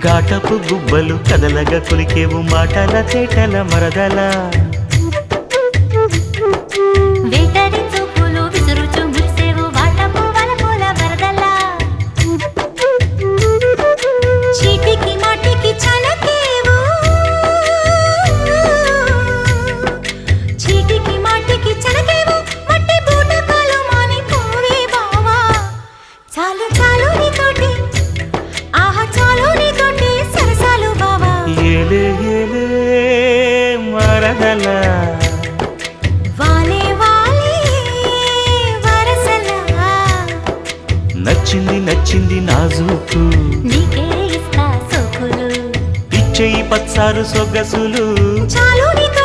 ఘాటపు గుబ్బలు కదలగా కొలికేవు మాటల తేటల మరదల వేటరి చూపులు విసురుచు మురిసేవు వాటపు వలపుల వరదల చీటికి మాటికి చలకేవు చీటికి మాటికి చలకేవు మట్టి బూటకాలు మానిపోవే బావా చాలు చాలు నీతోటి ఆహా చాలు నీతోటి సరసాలు బావా ఏలే ఏలే మరదల వాలే వాలే వరసలా నచ్చింది నచ్చింది నాజూకు నీకే ఇస్తా సోకులు ఇచ్చేయి పచ్చారు సొగసులు చాలు నీతో